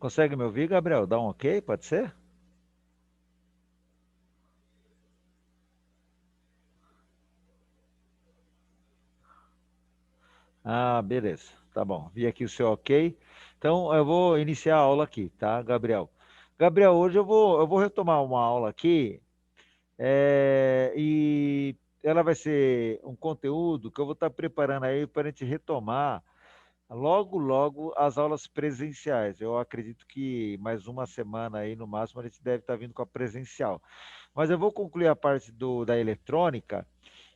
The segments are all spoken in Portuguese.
Consegue me ouvir, Gabriel? Dá um ok, pode ser? Ah, beleza. Tá bom. Vi aqui o seu ok. Então, eu vou iniciar a aula aqui, tá, Gabriel? Gabriel, hoje eu vou retomar uma aula aqui, e ela vai ser um conteúdo que eu vou estar preparando aí para a gente retomar logo, logo as aulas presenciais. Eu acredito que mais uma semana aí, no máximo, a gente deve estar vindo com a presencial. Mas eu vou concluir a parte da eletrônica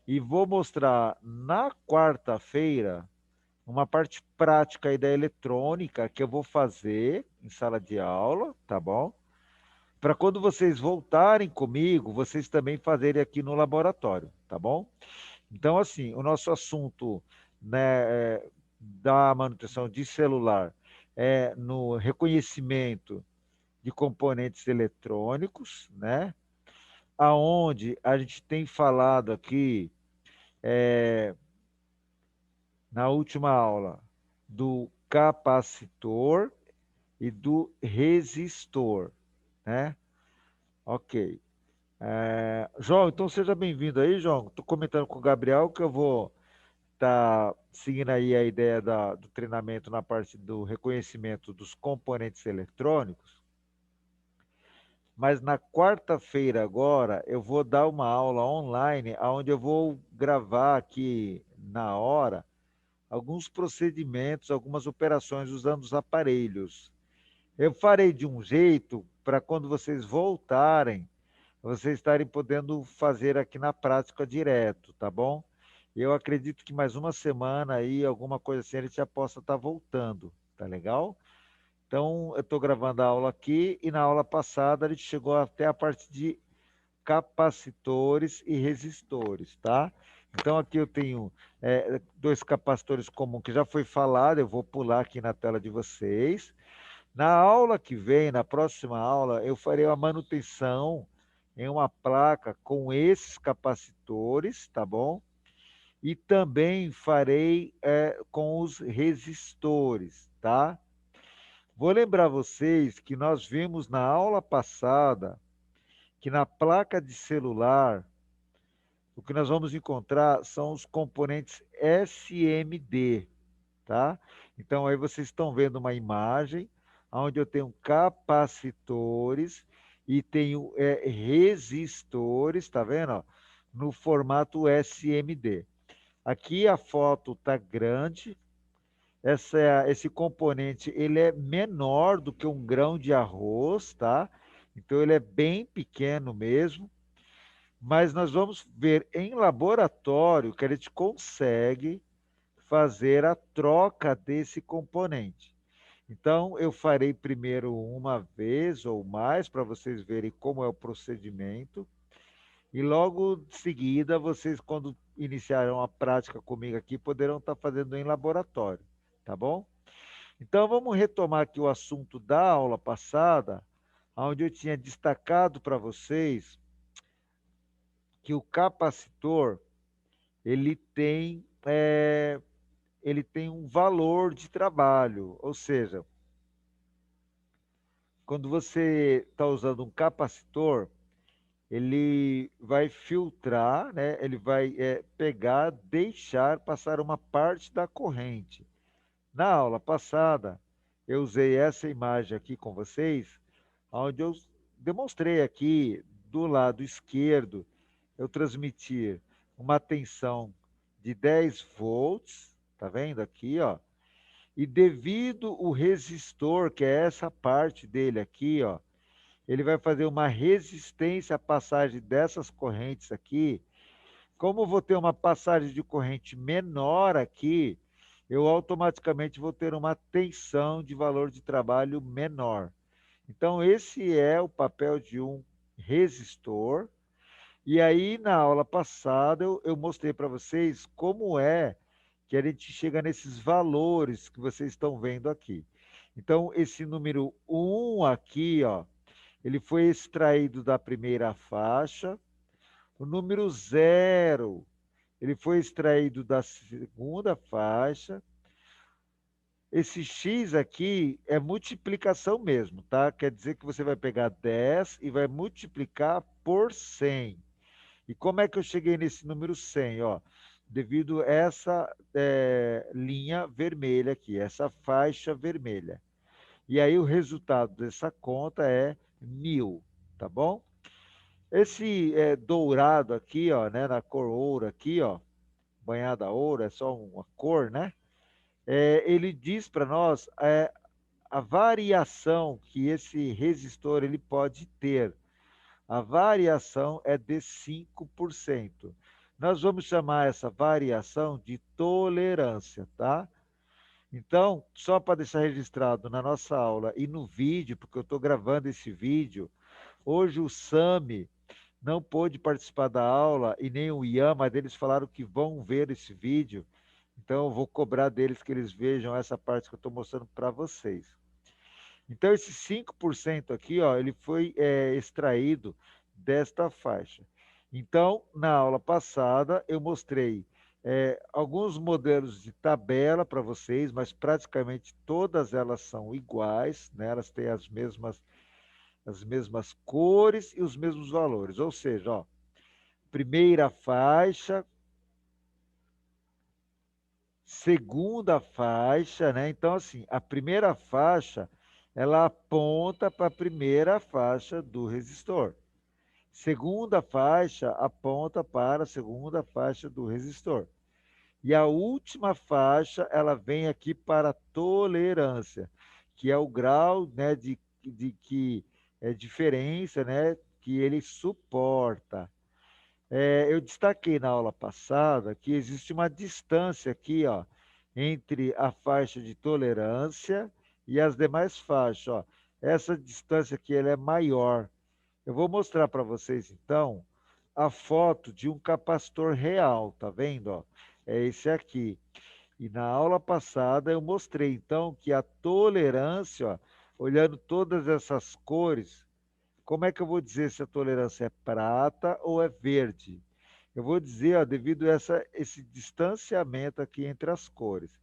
e vou mostrar na quarta-feira uma parte prática aí da eletrônica que eu vou fazer em sala de aula, tá bom? Para quando vocês voltarem comigo, vocês também fazerem aqui no laboratório, tá bom? Então, assim, o nosso assunto, né, da manutenção de celular é no reconhecimento de componentes eletrônicos, né? Aonde a gente tem falado aqui na última aula do capacitor e do resistor, né? Ok. João, então seja bem-vindo aí, João. Estou comentando com o Gabriel que eu vou estar seguindo aí a ideia do treinamento na parte do reconhecimento dos componentes eletrônicos, mas na quarta-feira agora eu vou dar uma aula online, onde eu vou gravar aqui na hora alguns procedimentos, algumas operações usando os aparelhos. Eu farei de um jeito para quando vocês voltarem, vocês estarem podendo fazer aqui na prática direto, tá bom? Eu acredito que mais uma semana aí, alguma coisa assim, ele já possa estar voltando, tá legal? Então, eu estou gravando a aula aqui e na aula passada a gente chegou até a parte de capacitores e resistores, tá? Então, aqui eu tenho dois capacitores comuns que já foi falado, eu vou pular aqui na tela de vocês. Na aula que vem, na próxima aula, eu farei a manutenção em uma placa com esses capacitores, tá bom? E também farei com os resistores, tá? Vou lembrar vocês que nós vimos na aula passada que na placa de celular o que nós vamos encontrar são os componentes SMD, tá? Então aí vocês estão vendo uma imagem onde eu tenho capacitores e tenho resistores, tá vendo? Ó? No formato SMD. Aqui a foto está grande. Esse componente ele é menor do que um grão de arroz, tá? Então ele é bem pequeno mesmo, mas nós vamos ver em laboratório que a gente consegue fazer a troca desse componente. Então, eu farei primeiro uma vez ou mais para vocês verem como é o procedimento. E logo em seguida, vocês, quando iniciarão a prática comigo aqui, poderão estar fazendo em laboratório, tá bom? Então, vamos retomar aqui o assunto da aula passada, onde eu tinha destacado para vocês que o capacitor ele tem, ele tem um valor de trabalho, ou seja, quando você está usando um capacitor, ele vai filtrar, né? Ele vai pegar, deixar passar uma parte da corrente. Na aula passada, eu usei essa imagem aqui com vocês, onde eu demonstrei aqui do lado esquerdo, eu transmitir uma tensão de 10 volts, tá vendo aqui, ó? E devido o resistor, que é essa parte dele aqui, ó, ele vai fazer uma resistência à passagem dessas correntes aqui. Como eu vou ter uma passagem de corrente menor aqui, eu automaticamente vou ter uma tensão de valor de trabalho menor. Então, esse é o papel de um resistor. E aí, na aula passada, eu mostrei para vocês como é que a gente chega nesses valores que vocês estão vendo aqui. Então, esse número um aqui, ó, ele foi extraído da primeira faixa. O número zero, ele foi extraído da segunda faixa. Esse x aqui é multiplicação mesmo, tá? Quer dizer que você vai pegar 10 e vai multiplicar por 100. E como é que eu cheguei nesse número 100? Ó, devido a essa linha vermelha aqui, essa faixa vermelha. E aí o resultado dessa conta é 1000, tá bom? Esse dourado aqui, ó, né, na cor ouro aqui, ó, banhada a ouro, é só uma cor, né? Ele diz para nós a variação que esse resistor ele pode ter. A variação é de 5%. Nós vamos chamar essa variação de tolerância, tá? Então, só para deixar registrado na nossa aula e no vídeo, porque eu estou gravando esse vídeo, hoje o Sami não pôde participar da aula e nem o Ian, mas eles falaram que vão ver esse vídeo. Então, eu vou cobrar deles que eles vejam essa parte que eu estou mostrando para vocês. Então, esse 5% aqui, ó, ele foi extraído desta faixa. Então, na aula passada, eu mostrei alguns modelos de tabela para vocês, mas praticamente todas elas são iguais, né? Elas têm as mesmas cores e os mesmos valores. Ou seja, ó, primeira faixa, segunda faixa, né? Então, assim, a primeira faixa, ela aponta para a primeira faixa do resistor. Segunda faixa aponta para a segunda faixa do resistor. E a última faixa, ela vem aqui para a tolerância, que é o grau, né, de que é diferença, né, que ele suporta. Eu destaquei na aula passada que existe uma distância aqui, ó, entre a faixa de tolerância e as demais faixas, ó. Essa distância aqui ela é maior. Eu vou mostrar para vocês então a foto de um capacitor real, tá vendo, ó? É esse aqui. E na aula passada eu mostrei então que a tolerância, ó, olhando todas essas cores, como é que eu vou dizer se a tolerância é prata ou é verde? Eu vou dizer, ó, devido a esse distanciamento aqui entre as cores.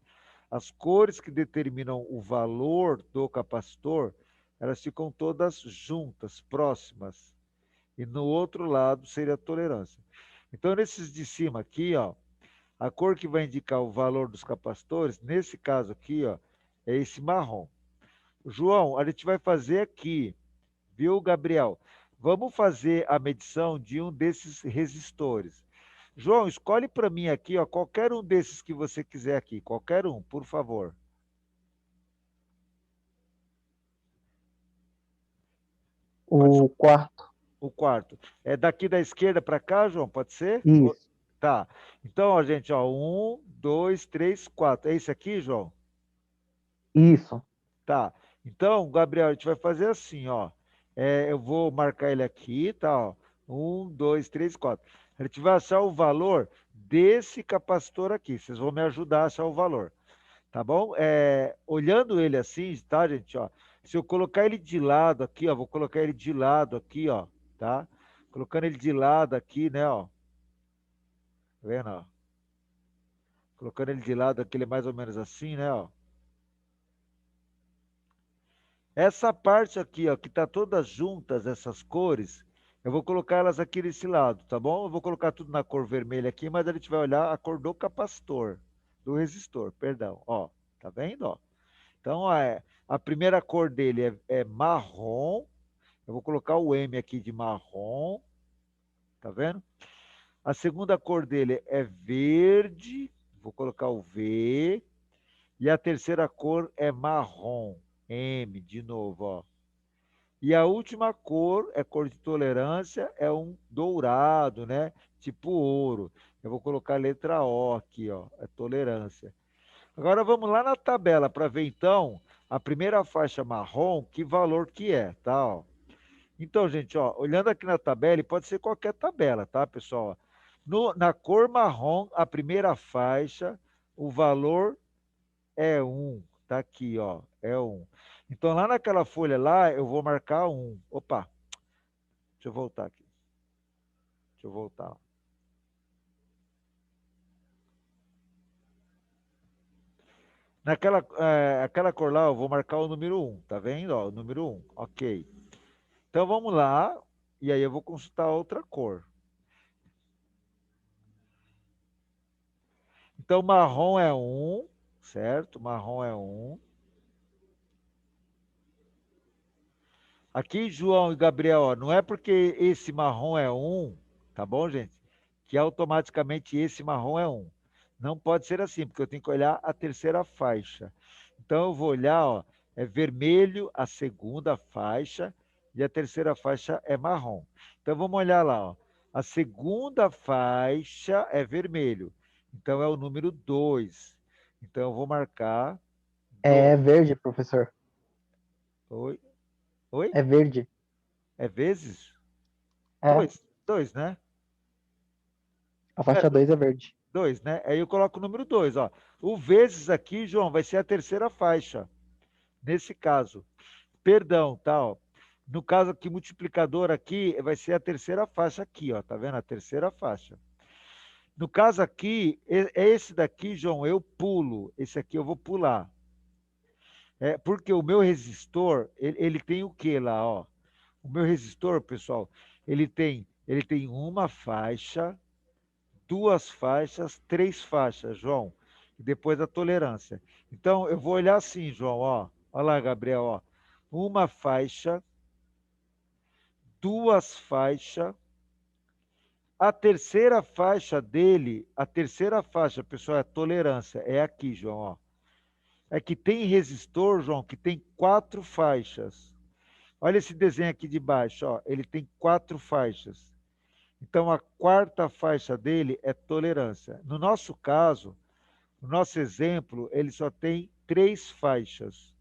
As cores que determinam o valor do capacitor, elas ficam todas juntas, próximas. E no outro lado seria a tolerância. Então, nesses de cima aqui, ó, a cor que vai indicar o valor dos capacitores, nesse caso aqui, ó, é esse marrom. João, a gente vai fazer aqui, viu, Gabriel? Vamos fazer a medição de um desses resistores. João, escolhe para mim aqui, ó, qualquer um desses que você quiser aqui, qualquer um, por favor. Pode, O quarto. o quarto. É daqui da esquerda para cá, João, pode ser? Isso, Tá. Então, ó, gente, ó, um, dois, três, quatro. É esse aqui, João? isso. Tá. Então, Gabriel, a gente vai fazer assim, ó. Eu vou marcar ele aqui, tá? Ó. Um, dois, três, quatro. A gente vai achar o valor desse capacitor aqui. Vocês vão me ajudar a achar o valor, tá bom? Olhando ele assim, tá, gente? Ó. Se eu colocar ele de lado aqui, ó, vou colocar ele de lado aqui, ó, tá? Colocando ele de lado aqui, né, ó. Tá vendo, ó? Colocando ele de lado aqui, ele é mais ou menos assim, né, ó. Essa parte aqui, ó, que tá todas juntas, essas cores, eu vou colocar elas aqui desse lado, tá bom? Eu vou colocar tudo na cor vermelha aqui, mas a gente vai olhar a cor do capacitor, do resistor, perdão, ó. Tá vendo, ó? Então, ó, a primeira cor dele é marrom. Eu vou colocar o M aqui de marrom, tá vendo? A segunda cor dele é verde, vou colocar o V. E a terceira cor é marrom, M, de novo, ó. E a última cor, é cor de tolerância, é um dourado, né? Tipo ouro. Eu vou colocar a letra O aqui, ó, é tolerância. Agora vamos lá na tabela para ver então a primeira faixa marrom, que valor que é, tá? Ó. Então, gente, ó, olhando aqui na tabela, e pode ser qualquer tabela, tá, pessoal? Na cor marrom, a primeira faixa, o valor é um, tá aqui, ó, é um. Então, lá naquela folha lá, eu vou marcar um. Opa, deixa eu voltar aqui. Deixa eu voltar. Aquela cor lá, eu vou marcar o número um, tá vendo? Ó, o número um, ok. Então vamos lá, e aí eu vou consultar outra cor. Então marrom é um, certo? Marrom é um. Aqui, João e Gabriel, ó, não é porque esse marrom é um, tá bom, gente? Que automaticamente esse marrom é um. Não pode ser assim, porque eu tenho que olhar a terceira faixa. Então eu vou olhar, ó, é vermelho a segunda faixa e a terceira faixa é marrom. Então vamos olhar lá, ó. A segunda faixa é vermelho. Então é o número 2. Então eu vou marcar É 2. verde, professor. Oi? Oi? É verde. É vezes? É, Dois. Dois, né? a Não é faixa 2 é verde. dois, né? Aí eu coloco o número 2, ó. O vezes aqui, João, vai ser a terceira faixa. Nesse caso. Perdão, tá? Ó. No caso aqui, multiplicador aqui, vai ser a terceira faixa aqui, ó. Tá vendo? A terceira faixa. No caso aqui, é esse daqui, João, eu pulo. Esse aqui eu vou pular. É, porque o meu resistor, ele tem o que lá, ó? O meu resistor, pessoal, ele tem uma faixa, duas faixas, três faixas, João. E depois a tolerância. Então, eu vou olhar assim, João, ó. Olha lá, Gabriel, ó. Uma faixa, duas faixas. A terceira faixa dele, a terceira faixa, pessoal, é a tolerância. É aqui, João, ó. É que tem resistor, João, que tem quatro faixas. Olha esse desenho aqui de baixo, ó. Ele tem quatro faixas. Então, a quarta faixa dele é tolerância. No nosso caso, no nosso exemplo, ele só tem três faixas.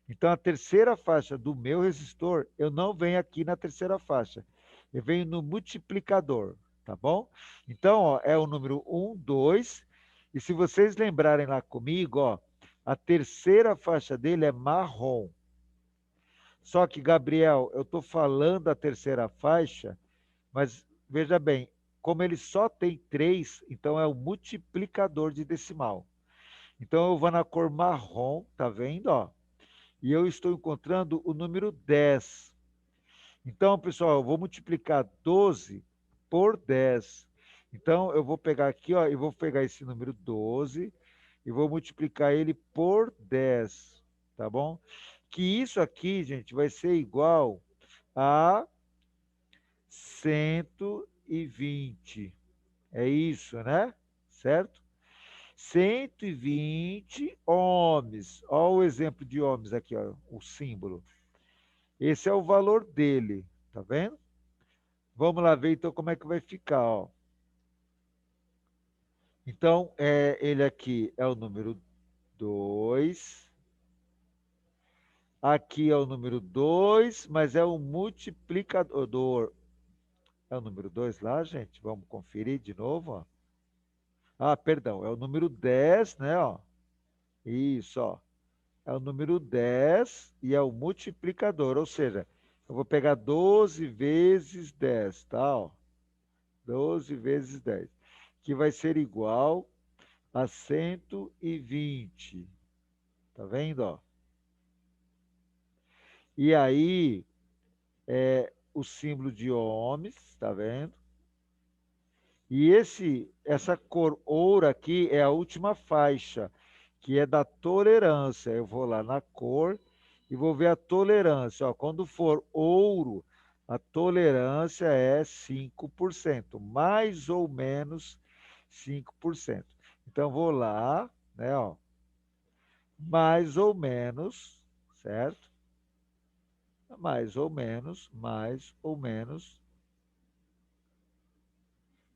Então, a terceira faixa do meu resistor, eu não venho aqui na terceira faixa. Eu venho no multiplicador, tá bom? Então, ó, é o número um, 2. E se vocês lembrarem lá comigo, ó, a terceira faixa dele é marrom. Só que, Gabriel, eu estou falando a terceira faixa, mas veja bem, como ele só tem três, então é o multiplicador de decimal. Então eu vou na cor marrom, tá vendo? Ó? E eu estou encontrando o número 10. Então, pessoal, eu vou multiplicar 12 por 10. Então, eu vou pegar aqui, ó, e vou pegar esse número 12 e vou multiplicar ele por 10, tá bom? Que isso aqui, gente, vai ser igual a 120. É isso, né? Certo? 120 ohms. Olha o exemplo de ohms aqui, ó, o símbolo. Esse é o valor dele, tá vendo? Vamos lá ver então como é que vai ficar, ó. Então, ele aqui é o número 2. Aqui é o número 2, mas é o multiplicador. É o número 2 lá, gente? Vamos conferir de novo, ó. Ah, perdão, é o número 10, né, ó? Isso, ó. É o número 10 e é o multiplicador, ou seja, eu vou pegar 12 vezes 10, tá? Ó, 12 vezes 10, que vai ser igual a 120. Tá vendo, ó? E aí, o símbolo de ohms, tá vendo? E essa cor ouro aqui é a última faixa, que é da tolerância. Eu vou lá na cor e vou ver a tolerância. Ó, quando for ouro, a tolerância é 5%, mais ou menos 5%. Então, vou lá, né, ó, mais ou menos, certo? Mais ou menos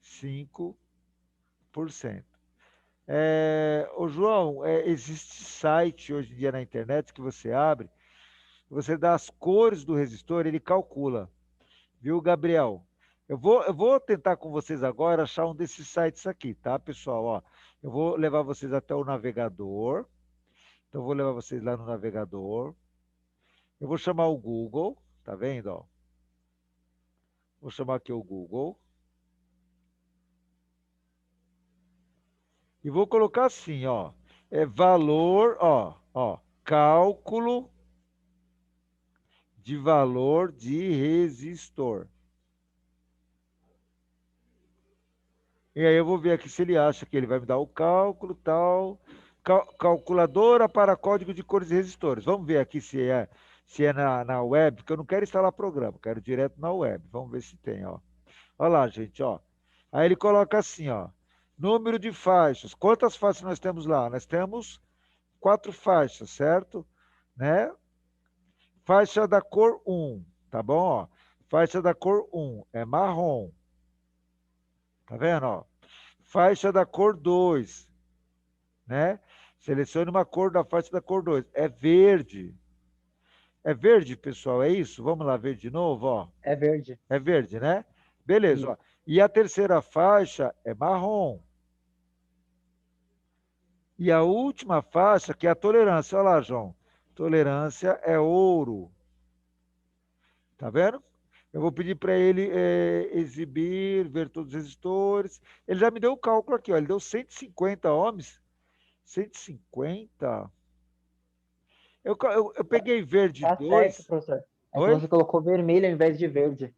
5%. Ô João, existe site hoje em dia na internet que você abre, você dá as cores do resistor, ele calcula, viu, Gabriel? Eu vou tentar com vocês agora achar um desses sites aqui, tá, pessoal? Ó, eu vou levar vocês até o navegador. Então, eu vou levar vocês lá no navegador. Eu vou chamar o Google, tá vendo? Ó? Vou chamar aqui o Google. E vou colocar assim, ó. É valor, ó, cálculo de valor de resistor. E aí eu vou ver aqui se ele acha que ele vai me dar o cálculo, tal. Calculadora para código de cores e resistores. Vamos ver aqui se é na web, porque eu não quero instalar programa, quero direto na web. Vamos ver se tem, ó. Olha lá, gente, ó. Aí ele coloca assim, ó. Número de faixas. Quantas faixas nós temos lá? Nós temos 4 faixas, certo? Né? Faixa da cor 1, tá bom? Ó? Faixa da cor 1 é marrom, tá vendo? Ó? Faixa da cor 2, né? Selecione uma cor da faixa da cor 2. É verde. É verde, pessoal, é isso? Vamos lá ver de novo, ó. É verde. É verde, né? Beleza, Isso. ó. E a terceira faixa é marrom. E a última faixa, que é a tolerância. Olha lá, João. Tolerância é ouro. Tá vendo? Eu vou pedir para ele exibir, ver todos os resistores. Ele já me deu o cálculo aqui, ó. Ele deu 150 ohms. 150? Eu peguei verde Tá certo, 2. professor. É que Oi? você colocou vermelho ao invés de verde.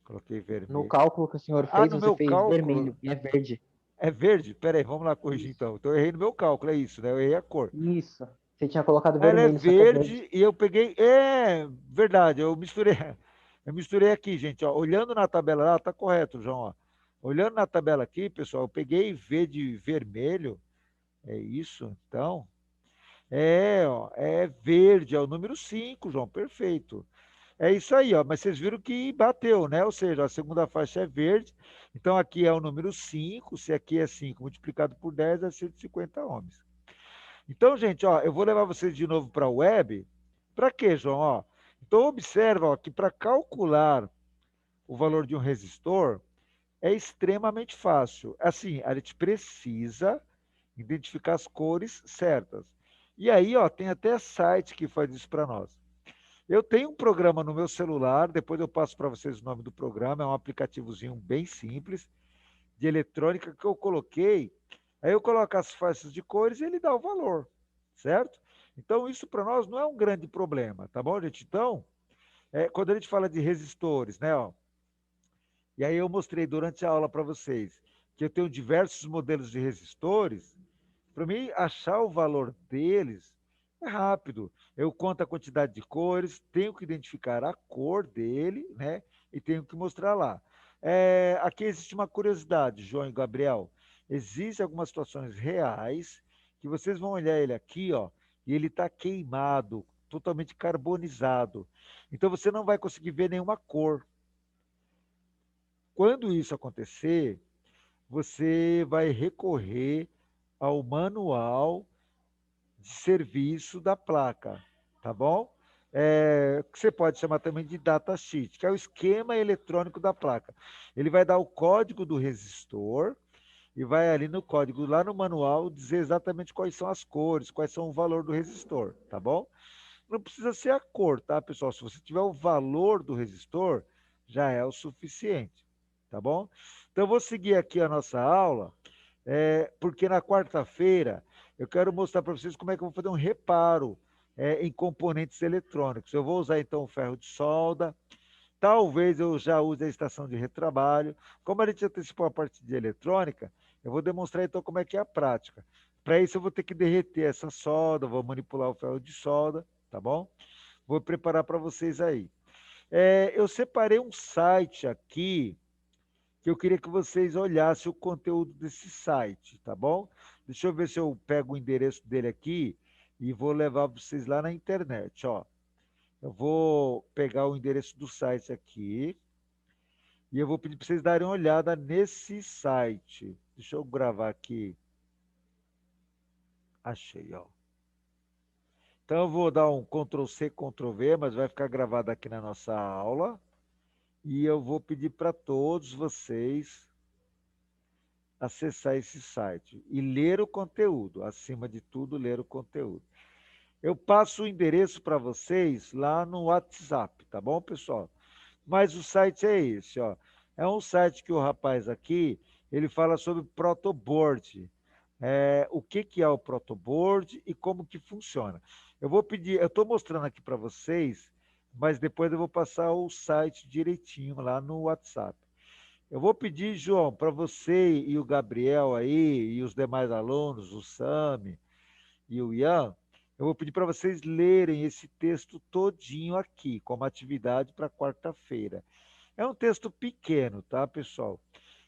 Coloquei No vermelho. cálculo que o senhor Ah, fez, no você meu fez cálculo vermelho e é verde. é verde? Peraí, vamos lá corrigir Isso. então. Então eu errei no meu cálculo, é isso, né? Eu errei a cor. Isso. Você tinha colocado Ah, ela é vermelho, só que é verde. verde e eu peguei. É verdade, eu misturei. Eu misturei aqui, gente. Ó, olhando na tabela lá, tá correto, João. Ó. Olhando na tabela aqui, pessoal, eu peguei V de vermelho. É isso, então. Ó, é verde, é o número 5, João. Perfeito. É isso aí, ó. Mas vocês viram que bateu, né? Ou seja, a segunda faixa é verde. Então aqui é o número 5. Se aqui é 5 multiplicado por 10 é 150 ohms. Então, gente, ó, eu vou levar vocês de novo para a web. Para quê, João? Ó, então, observa ó, que para calcular o valor de um resistor é extremamente fácil. Assim, a gente precisa identificar as cores certas. E aí, ó, tem até site que faz isso para nós. Eu tenho um programa no meu celular, depois eu passo para vocês o nome do programa, é um aplicativozinho bem simples de eletrônica que eu coloquei. Aí eu coloco as faixas de cores e ele dá o valor, certo? Então, isso para nós não é um grande problema, tá bom, gente? Então, quando a gente fala de resistores, né? Ó, e aí eu mostrei durante a aula para vocês que eu tenho diversos modelos de resistores. Para mim, achar o valor deles é rápido. Eu conto a quantidade de cores, tenho que identificar a cor dele, né? E tenho que mostrar lá. Aqui existe uma curiosidade, João e Gabriel. Existem algumas situações reais que vocês vão olhar ele aqui, ó, e ele está queimado, totalmente carbonizado. Então você não vai conseguir ver nenhuma cor. Quando isso acontecer, você vai recorrer ao manual de serviço da placa, tá bom? Que você pode chamar também de datasheet, que é o esquema eletrônico da placa. Ele vai dar o código do resistor e vai ali no código, lá no manual, dizer exatamente quais são as cores, quais são o valor do resistor, tá bom? Não precisa ser a cor, tá, pessoal? Se você tiver o valor do resistor, já é o suficiente, tá bom? Então, eu vou seguir aqui a nossa aula, porque na quarta-feira eu quero mostrar para vocês como é que eu vou fazer um reparo em componentes eletrônicos. Eu vou usar, então, o ferro de solda, talvez eu já use a estação de retrabalho. Como a gente antecipou a parte de eletrônica, eu vou demonstrar, então, como é que é a prática. Para isso, eu vou ter que derreter essa solda, vou manipular o ferro de solda, tá bom? Vou preparar para vocês aí. Eu separei um site aqui que eu queria que vocês olhassem o conteúdo desse site, tá bom? Deixa eu ver se eu pego o endereço dele aqui e vou levar vocês lá na internet, ó. Eu vou pegar o endereço do site aqui e eu vou pedir para vocês darem uma olhada nesse site. Deixa eu gravar aqui. Achei, ó. Então eu vou dar um Ctrl C, Ctrl V, mas vai ficar gravado aqui na nossa aula. E eu vou pedir para todos vocês acessar esse site e ler o conteúdo. Acima de tudo, ler o conteúdo. Eu passo o endereço para vocês lá no WhatsApp, tá bom, pessoal? Mas o site é esse, ó. É um site que o rapaz aqui, ele fala sobre protoboard. o que é o protoboard e como que funciona. Eu vou pedir, eu estou mostrando aqui para vocês, mas depois eu vou passar o site direitinho lá no WhatsApp. Eu vou pedir, João, para você e o Gabriel aí, e os demais alunos, o Sami e o Ian, eu vou pedir para vocês lerem esse texto todinho aqui, como atividade para quarta-feira. É um texto pequeno, tá, pessoal?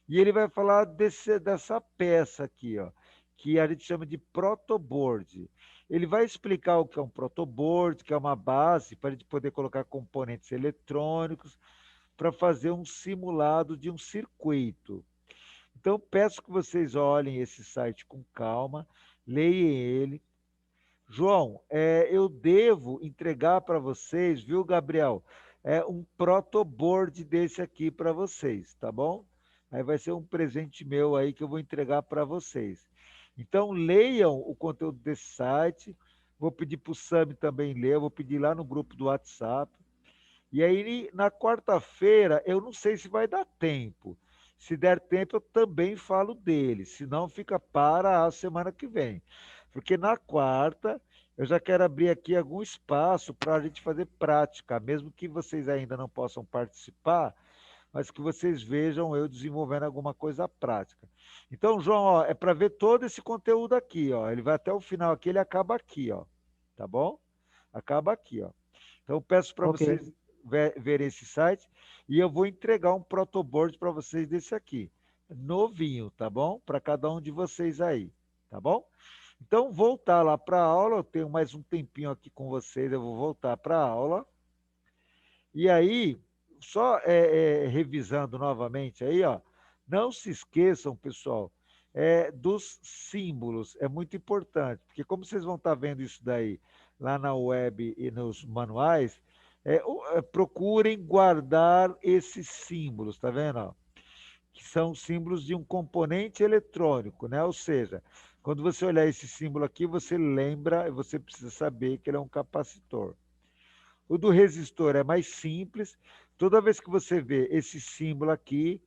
E ele vai falar dessa peça aqui, ó, que a gente chama de protoboard. Ele vai explicar o que é um protoboard, que é uma base para a gente poder colocar componentes eletrônicos para fazer um simulado de um circuito. Então, peço que vocês olhem esse site com calma, leiam ele. João, eu devo entregar para vocês, viu, Gabriel? Um protoboard desse aqui para vocês, tá bom? Aí vai ser um presente meu aí que eu vou entregar para vocês. Então, leiam o conteúdo desse site. Vou pedir para o Sami também ler, vou pedir lá no grupo do WhatsApp. E aí, na quarta-feira, eu não sei se vai dar tempo. Se der tempo, eu também falo dele. Se não, fica para a semana que vem. Porque na quarta, eu já quero abrir aqui algum espaço para a gente fazer prática, mesmo que vocês ainda não possam participar, mas que vocês vejam eu desenvolvendo alguma coisa prática. Então, João, ó, é para ver todo esse conteúdo aqui, ó. Ele vai até o final aqui, ele acaba aqui, ó. Tá bom? Acaba aqui, ó. Então, eu peço para Ok, vocês verem esse site e eu vou entregar um protoboard para vocês desse aqui, novinho, tá bom? Para cada um de vocês aí, tá bom? Então, voltar lá para a aula, eu tenho mais um tempinho aqui com vocês, eu vou voltar para a aula. E aí, só revisando novamente aí, ó, não se esqueçam, pessoal, dos símbolos, é muito importante, porque como vocês vão estar vendo isso daí lá na web e nos manuais, procurem guardar esses símbolos, tá vendo? Ó? Que são símbolos de um componente eletrônico, né? Ou seja, quando você olhar esse símbolo aqui, você lembra, você precisa saber que ele é um capacitor. O do resistor é mais simples. Toda vez que você vê esse símbolo aqui,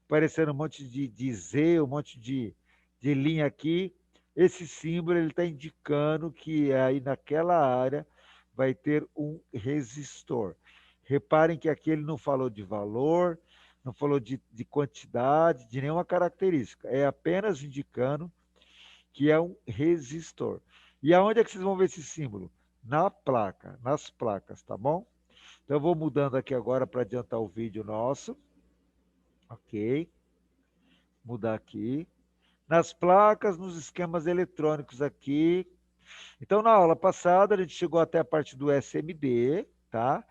parecendo um monte de Z, um monte de linha aqui, esse símbolo ele está indicando que aí naquela área vai ter um resistor. Reparem que aqui ele não falou de valor, não falou de quantidade, de nenhuma característica. É apenas indicando que é um resistor. E aonde é que vocês vão ver esse símbolo? Na placa, nas placas, tá bom? Então eu vou mudando aqui agora para adiantar o vídeo nosso. Ok. Mudar aqui. Nas placas, nos esquemas eletrônicos aqui. Então, na aula passada, a gente chegou até a parte do SMD, tá?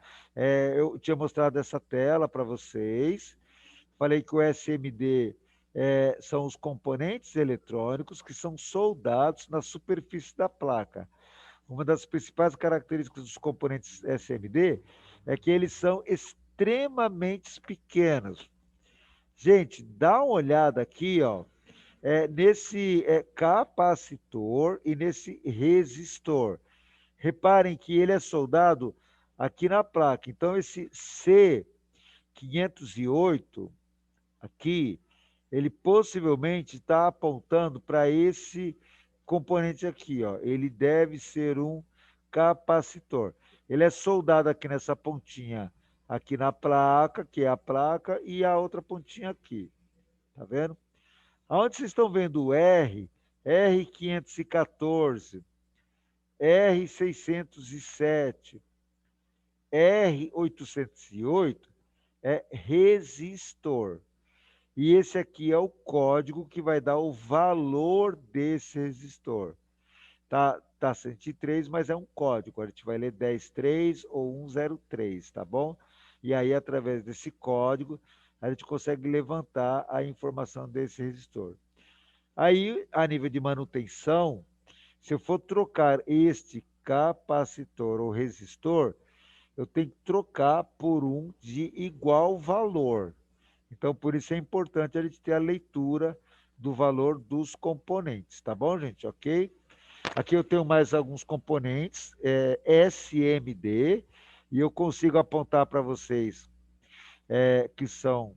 Eu tinha mostrado essa tela para vocês. Falei que o SMD são os componentes eletrônicos que são soldados na superfície da placa. Uma das principais características dos componentes SMD é que eles são extremamente pequenos. Gente, dá uma olhada aqui, ó, nesse capacitor e nesse resistor. Reparem que ele é soldado aqui na placa. Então, esse C508 aqui, ele possivelmente está apontando para esse componente aqui, ó. Ele deve ser um capacitor. Ele é soldado aqui nessa pontinha, aqui na placa, que é a placa, e a outra pontinha aqui. Tá vendo? Aonde vocês estão vendo o R, R514, R607, R808 é resistor. E esse aqui é o código que vai dar o valor desse resistor. Tá 103, mas é um código. A gente vai ler 103 ou 103, tá bom? E aí, através desse código, a gente consegue levantar a informação desse resistor. Aí, a nível de manutenção, se eu for trocar este capacitor ou resistor, eu tenho que trocar por um de igual valor. Então, por isso é importante a gente ter a leitura do valor dos componentes, tá bom, gente? Ok? Aqui eu tenho mais alguns componentes, SMD, e eu consigo apontar para vocês que são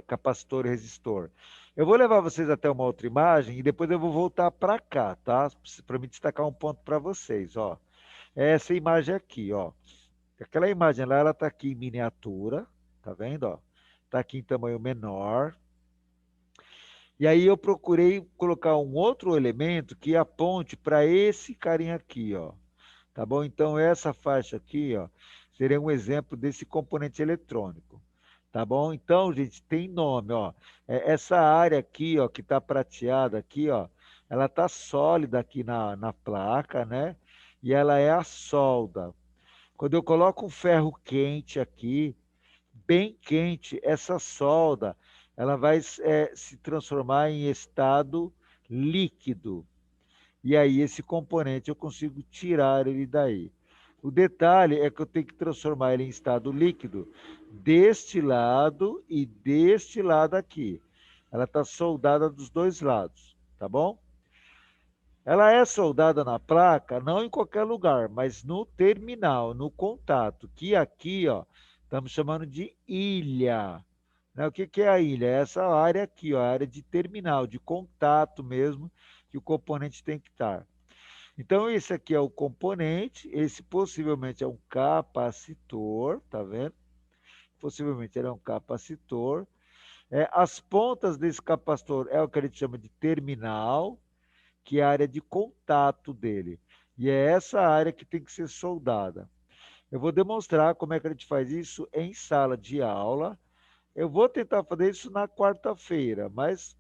capacitor e resistor. Eu vou levar vocês até uma outra imagem e depois eu vou voltar para cá, tá? Para me destacar um ponto para vocês, ó. É essa imagem aqui, ó. Aquela imagem lá, ela está aqui em miniatura, tá vendo, ó? Está aqui em tamanho menor. E aí eu procurei colocar um outro elemento que aponte para esse carinha aqui, ó. Tá bom? Então essa faixa aqui, ó, seria um exemplo desse componente eletrônico. Tá bom? Então, gente, tem nome, ó. Essa área aqui, ó, que está prateada aqui, ó, ela está sólida aqui na placa, né? E ela é a solda. Quando eu coloco um ferro quente aqui, bem quente, essa solda, ela vai se transformar em estado líquido. E aí esse componente eu consigo tirar ele daí. O detalhe é que eu tenho que transformar ele em estado líquido deste lado e deste lado aqui. Ela está soldada dos dois lados, tá bom? Ela é soldada na placa, não em qualquer lugar, mas no terminal, no contato, que aqui, ó, estamos chamando de ilha. Né? O que que é a ilha? É essa área aqui, ó, a área de terminal, de contato mesmo, que o componente tem que estar. Então, esse aqui é o componente, esse possivelmente é um capacitor, tá vendo? Possivelmente ele é um capacitor. As pontas desse capacitor é o que a gente chama de terminal, que é a área de contato dele. E é essa área que tem que ser soldada. Eu vou demonstrar como é que a gente faz isso em sala de aula. Eu vou tentar fazer isso na quarta-feira, mas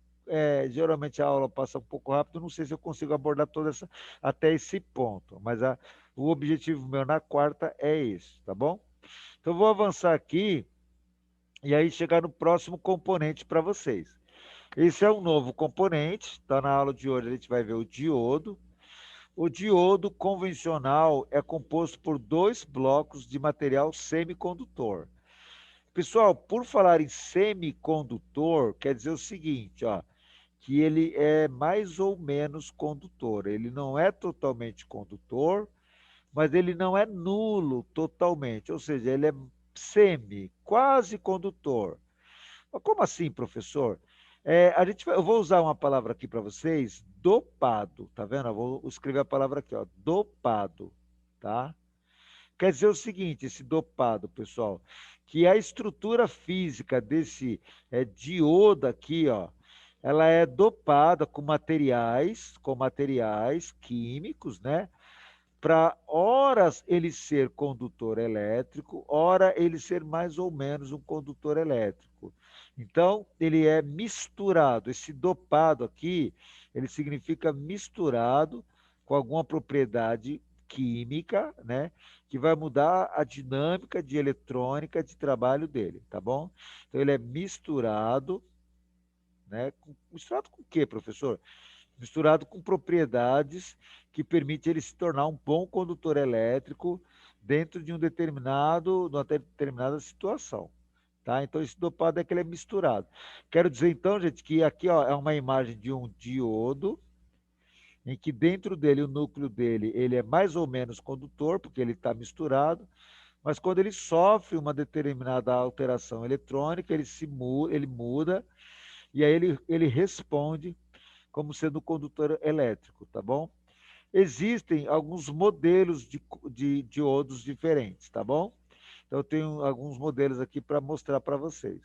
geralmente a aula passa um pouco rápido, não sei se eu consigo abordar até esse ponto, mas o objetivo meu na quarta é esse, tá bom? Então, eu vou avançar aqui e aí chegar no próximo componente para vocês. Esse é um novo componente, tá? Na aula de hoje a gente vai ver o diodo. O diodo convencional é composto por dois blocos de material semicondutor. Pessoal, por falar em semicondutor, quer dizer o seguinte, ó, que ele é mais ou menos condutor. Ele não é totalmente condutor, mas ele não é nulo totalmente, ou seja, ele é semi, quase condutor. Mas como assim, professor? Eu vou usar uma palavra aqui para vocês, dopado, tá vendo? Eu vou escrever a palavra aqui, ó, dopado, tá? Quer dizer o seguinte, esse dopado, pessoal, que a estrutura física desse diodo aqui, ó, ela é dopada com materiais químicos, né? Para horas ele ser condutor elétrico, ora ele ser mais ou menos um condutor elétrico. Então, ele é misturado. Esse dopado aqui, ele significa misturado com alguma propriedade química, né, que vai mudar a dinâmica de eletrônica de trabalho dele, tá bom? Então, ele é misturado, né, misturado com o quê, professor? Misturado com propriedades que permitem ele se tornar um bom condutor elétrico dentro de de uma determinada situação. Tá? Então, esse dopado é que ele é misturado. Quero dizer, então, gente, que aqui ó, é uma imagem de um diodo, em que dentro dele, o núcleo dele, ele é mais ou menos condutor, porque ele está misturado, mas quando ele sofre uma determinada alteração eletrônica, ele muda, e aí ele responde como sendo condutor elétrico, tá bom? Existem alguns modelos de diodos diferentes, tá bom? Então, eu tenho alguns modelos aqui para mostrar para vocês.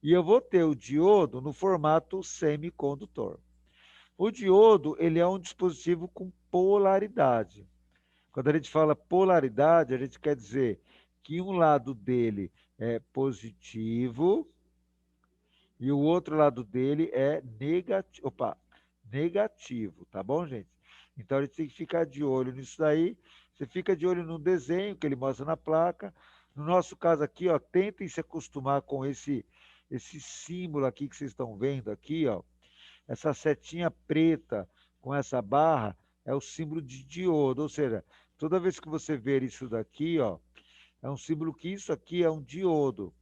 E eu vou ter o diodo no formato semicondutor. O diodo, ele é um dispositivo com polaridade. Quando a gente fala polaridade, a gente quer dizer que um lado dele é positivo e o outro lado dele é negativo. Opa, negativo, tá bom, gente? Então a gente tem que ficar de olho nisso daí. Você fica de olho no desenho que ele mostra na placa. No nosso caso aqui, ó, tentem se acostumar com esse símbolo aqui que vocês estão vendo aqui, ó. Essa setinha preta com essa barra é o símbolo de diodo, ou seja, toda vez que você ver isso daqui, ó, é um símbolo que isso aqui é um diodo.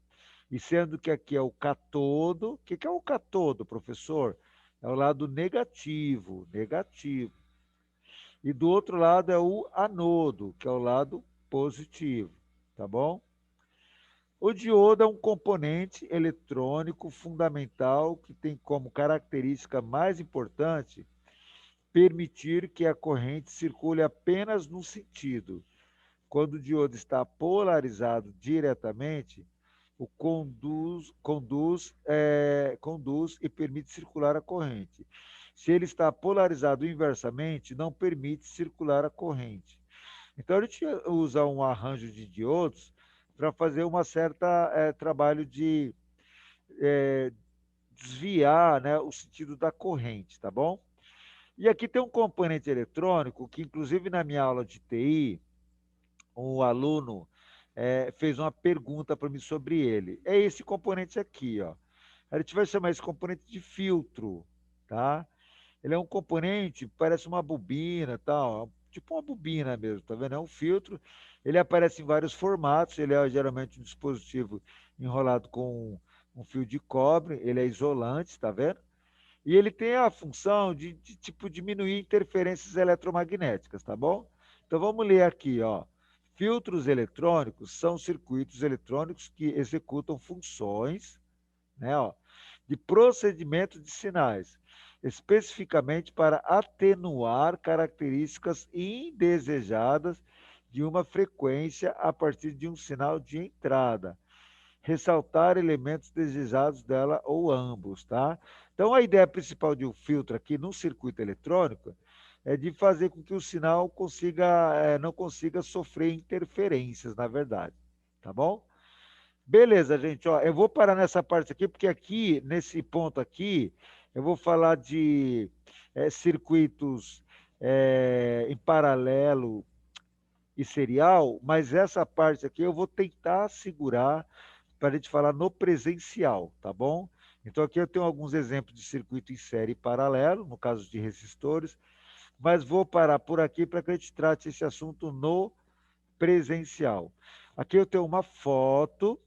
E sendo que aqui é o catodo. O que que é o catodo, professor? É o lado negativo, negativo. E do outro lado é o anodo, que é o lado positivo, tá bom? O diodo é um componente eletrônico fundamental que tem como característica mais importante permitir que a corrente circule apenas num sentido. Quando o diodo está polarizado diretamente, o conduz e permite circular a corrente. Se ele está polarizado inversamente, não permite circular a corrente. Então, a gente usa um arranjo de diodos para fazer uma certa trabalho de desviar, né, o sentido da corrente, tá bom? E aqui tem um componente eletrônico que, inclusive, na minha aula de TI, um aluno fez uma pergunta para mim sobre ele. É esse componente aqui, ó. A gente vai chamar esse componente de filtro, tá? Ele é um componente, parece uma bobina, tal, tipo uma bobina mesmo, tá vendo? É um filtro. Ele aparece em vários formatos. Ele é geralmente um dispositivo enrolado com um fio de cobre. Ele é isolante, tá vendo? E ele tem a função de tipo diminuir interferências eletromagnéticas, tá bom? Então vamos ler aqui, ó. Filtros eletrônicos são circuitos eletrônicos que executam funções, né, ó, de procedimento de sinais, especificamente para atenuar características indesejadas de uma frequência a partir de um sinal de entrada, ressaltar elementos desejados dela ou ambos, tá? Então, a ideia principal de um filtro aqui no circuito eletrônico é de fazer com que o sinal não consiga sofrer interferências, na verdade, tá bom? Beleza, gente, ó, eu vou parar nessa parte aqui, porque aqui, nesse ponto aqui, eu vou falar de circuitos em paralelo e serial, mas essa parte aqui eu vou tentar segurar para a gente falar no presencial, tá bom? Então aqui eu tenho alguns exemplos de circuito em série e paralelo, no caso de resistores, mas vou parar por aqui para que a gente trate esse assunto no presencial. Aqui eu tenho uma foto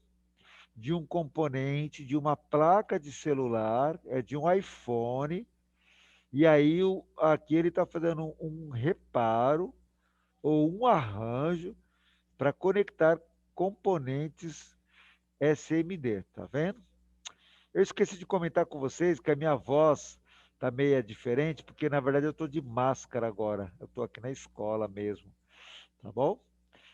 de um componente de uma placa de celular, de um iPhone, e aí aqui ele está fazendo um reparo ou um arranjo para conectar componentes SMD, tá vendo? Eu esqueci de comentar com vocês que a minha voz tá meio diferente, porque na verdade eu estou de máscara agora. Eu estou aqui na escola mesmo, tá bom?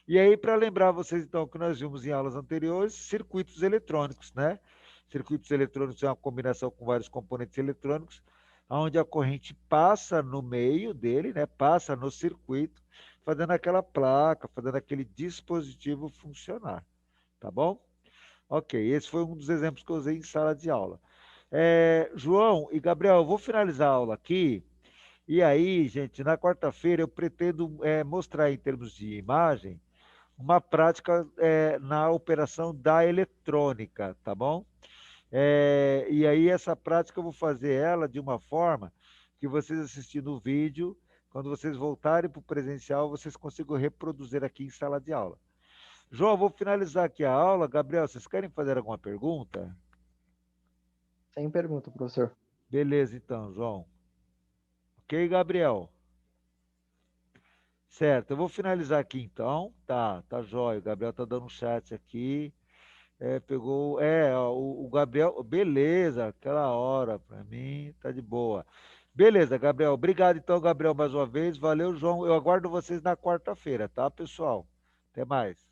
E aí, para lembrar vocês, então, que nós vimos em aulas anteriores, circuitos eletrônicos, né? Circuitos eletrônicos é uma combinação com vários componentes eletrônicos, onde a corrente passa no meio dele, né? Passa no circuito, fazendo aquela placa, fazendo aquele dispositivo funcionar, tá bom? Ok, esse foi um dos exemplos que eu usei em sala de aula. João e Gabriel, eu vou finalizar a aula aqui. E aí, gente, na quarta-feira eu pretendo mostrar em termos de imagem uma prática na operação da eletrônica, tá bom? E aí essa prática eu vou fazer ela de uma forma que vocês assistindo o vídeo, quando vocês voltarem para o presencial, vocês consigam reproduzir aqui em sala de aula. João, vou finalizar aqui a aula. Gabriel, vocês querem fazer alguma pergunta? Sem pergunta, professor. Beleza, então, João. Ok, Gabriel? Certo, eu vou finalizar aqui então. Tá jóia. O Gabriel tá dando um chat aqui. Pegou. Ó, o Gabriel. Beleza, aquela hora. Para mim, tá de boa. Beleza, Gabriel. Obrigado então, Gabriel, mais uma vez. Valeu, João. Eu aguardo vocês na quarta-feira, tá, pessoal? Até mais.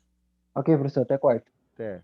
Ok, professor, até quarta. Até.